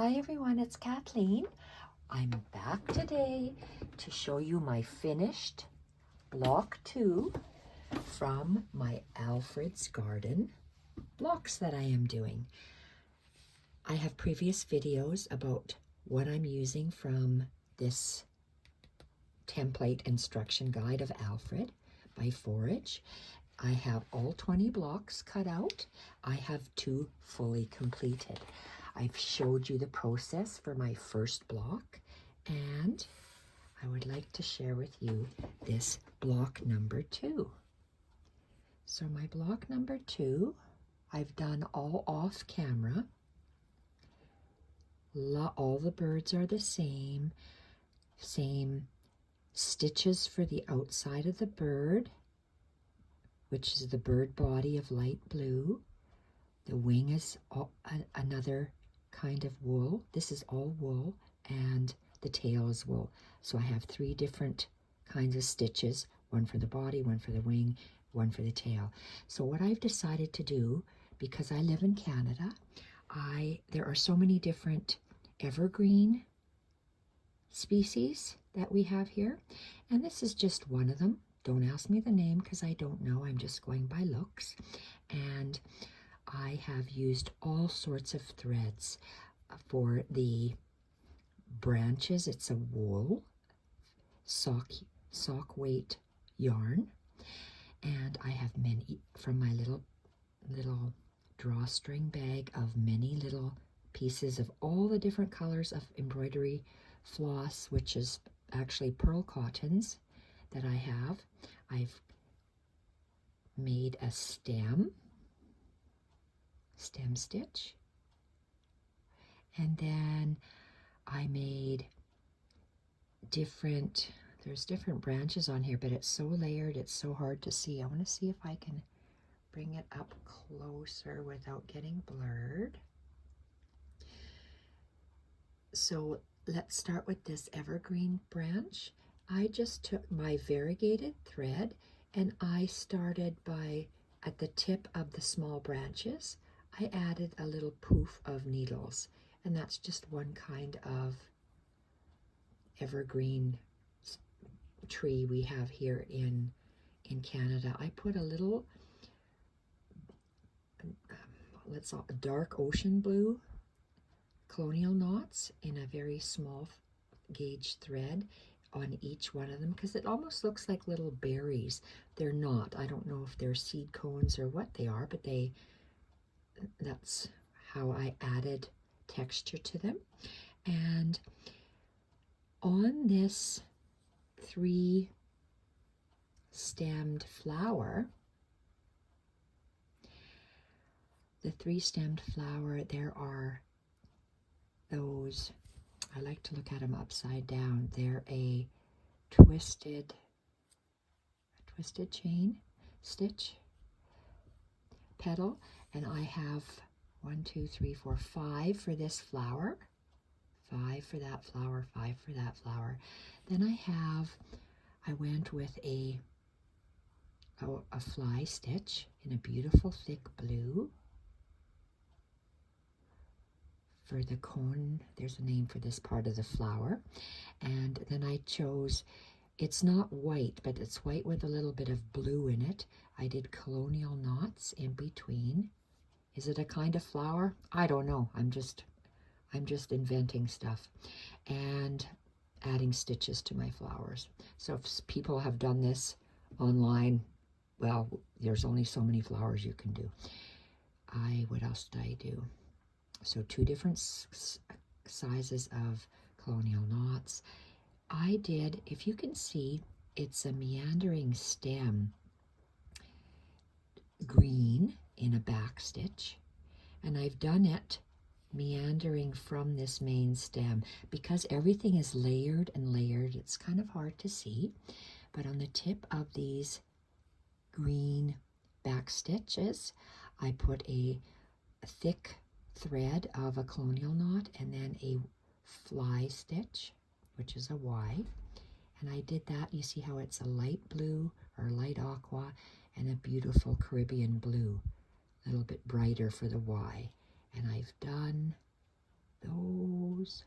Hi everyone, it's Kathleen. I'm back today to show you my finished block 2 from my Alfred's Garden blocks that I am doing. I have previous videos about what I'm using from this template instruction guide of Alfred by Forage. I have all 20 blocks cut out. I have 2 fully completed. I've showed you the process for my first block, and I would like to share with you this block number 2. So my block number 2, I've done all off camera. All the birds are the same stitches for the outside of the bird, which is the bird body of light blue. The wing is another kind of wool. This is all wool, and the tail is wool. So I have 3 different kinds of stitches, one for the body, one for the wing, one for the tail. So what I've decided to do, because I live in Canada, there are so many different evergreen species that we have here, and this is just one of them. Don't ask me the name because I don't know. I'm just going by looks. And I have used all sorts of threads for the branches. It's a wool sock weight yarn, and I have many from my little drawstring bag of many little pieces of all the different colors of embroidery floss, which is actually pearl cottons that I have. I've made a stem stitch, and then I made there's different branches on here, but it's so layered, it's so hard to see. I want to see if I can bring it up closer without getting blurred. So let's start with this evergreen branch. I just took my variegated thread and I started at the tip of the small branches. I added a little poof of needles, and that's just one kind of evergreen tree we have here in Canada. I put a little dark ocean blue colonial knots in a very small gauge thread on each one of them, because it almost looks like little berries. They're not. I don't know if they're seed cones or what they are, but that's how I added texture to them. And on this 3-stemmed flower, there are those, I like to look at them upside down. They're a twisted chain stitch petal, and I have 1, 2, 3, 4, 5 for this flower, 5 for that flower, 5 for that flower. Then I went with a fly stitch in a beautiful thick blue. For the cone, there's a name for this part of the flower. And then I chose, it's not white, but it's white with a little bit of blue in it. I did colonial knots in between. Is it a kind of flower? I don't know. I'm just inventing stuff and adding stitches to my flowers. So if people have done this online, well, there's only so many flowers you can do. What else did I do? So 2 different sizes of colonial knots. I did, if you can see, it's a meandering stem green in a back stitch, and I've done it meandering from this main stem. Because everything is layered and layered, it's kind of hard to see, but on the tip of these green back stitches, I put a thick thread of a colonial knot and then a fly stitch, which is a Y, and I did that. You see how it's a light blue or light aqua and a beautiful Caribbean blue, a little bit brighter for the Y, and I've done those goes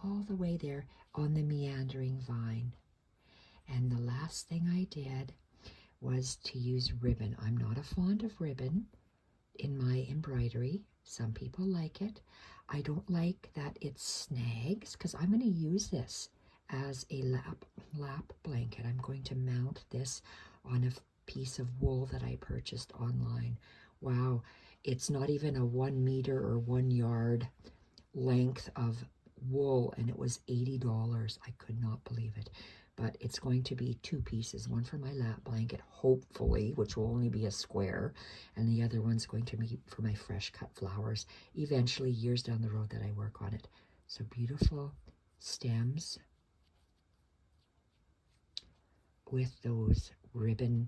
all the way there on the meandering vine. And the last thing I did was to use ribbon. I'm not a fond of ribbon in my embroidery. Some people like it. I don't like that it snags, because I'm going to use this as a lap blanket. I'm going to mount this on a piece of wool that I purchased online. Wow, it's not even a 1 meter or 1 yard length of wool, and it was $80. I could not believe it. But it's going to be 2 pieces, one for my lap blanket, hopefully, which will only be a square, and the other one's going to be for my fresh cut flowers, eventually, years down the road that I work on it. So beautiful stems with those ribbon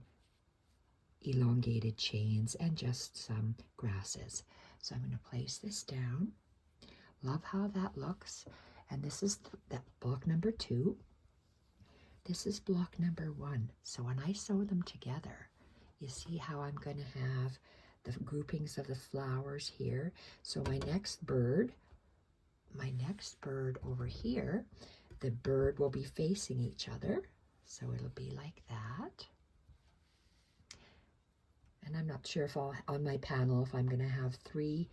elongated chains and just some grasses. So I'm going to place this down. Love how that looks. And this is that block number 2. This is block number 1. So when I sew them together, you see how I'm going to have the groupings of the flowers here. So my next bird over here, the bird will be facing each other. So it'll be like that. And I'm not sure if on my panel, if I'm going to have three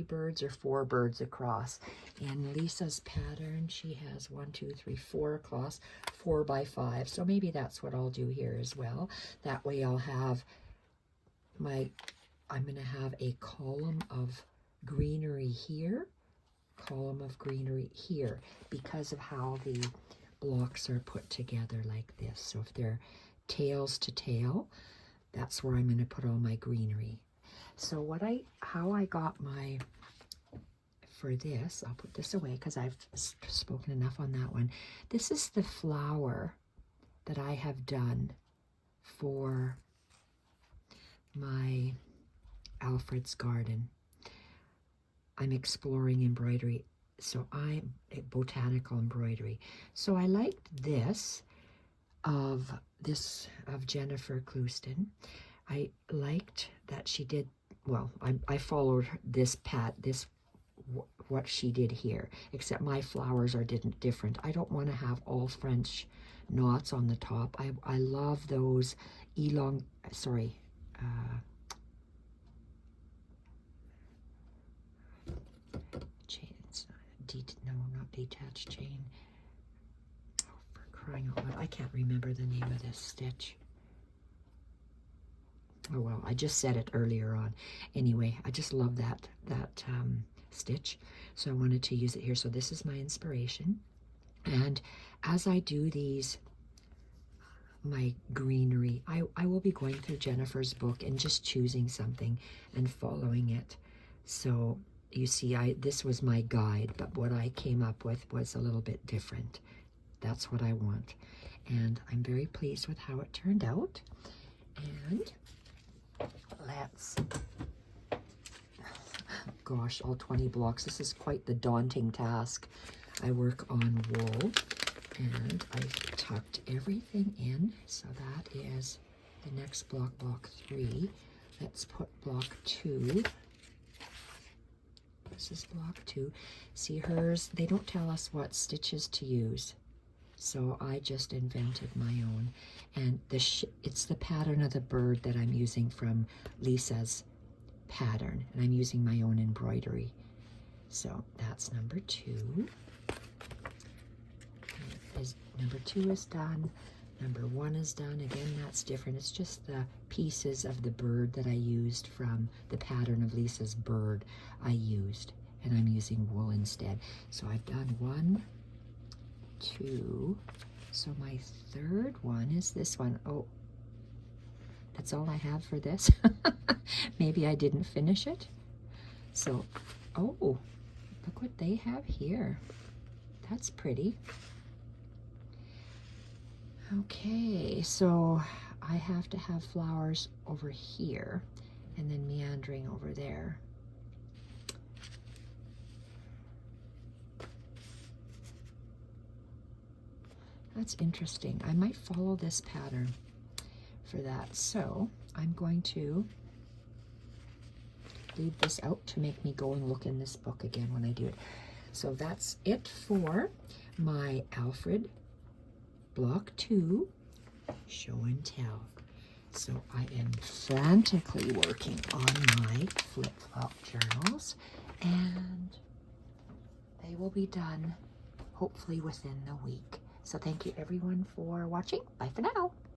birds or 4 birds across. In Lisa's pattern, she has 1, 2, 3, 4 across, 4 by 5. So maybe that's what I'll do here as well. That way I'll have I'm going to have a column of greenery here, column of greenery here, because of how the blocks are put together like this. So if they're tails to tail, that's where I'm going to put all my greenery. So how I got for this, I'll put this away because I've spoken enough on that one. This is the flower that I have done for my Alfred's garden. I'm exploring embroidery, so I'm a botanical embroidery. So I liked this of Jennifer Clouston. I liked that she did, well, I followed what she did here, except my flowers are different. I don't want to have all French knots on the top. I love those chains, no, not detached chain. Oh, for crying out loud, I can't remember the name of this stitch. Oh well, I just said it earlier on. Anyway, I just love that stitch, so I wanted to use it here. So this is my inspiration, and as I do these, my greenery, I will be going through Jennifer's book and just choosing something and following it. So you see, this was my guide, but what I came up with was a little bit different. That's what I want, and I'm very pleased with how it turned out. And gosh, all 20 blocks. This is quite the daunting task. I work on wool, and I've tucked everything in. So that is the next block, block 3. Let's put block 2. This is block 2. See hers, they don't tell us what stitches to use. So I just invented my own. And it's the pattern of the bird that I'm using from Lisa's pattern. And I'm using my own embroidery. So that's number 2. Number 2 is done. Number 1 is done. Again, that's different. It's just the pieces of the bird that I used from the pattern of Lisa's bird I used. And I'm using wool instead. So I've done 1, 2. So my third one is this one. Oh, that's all I have for this. Maybe I didn't finish it. So, oh, look what they have here. That's pretty. Okay, so I have to have flowers over here and then meandering over there. That's interesting. I might follow this pattern for that. So I'm going to leave this out to make me go and look in this book again when I do it. So that's it for my Alfred Block 2 show and tell. So I am frantically working on my flip-flop journals, and they will be done hopefully within the week. So thank you everyone for watching. Bye for now.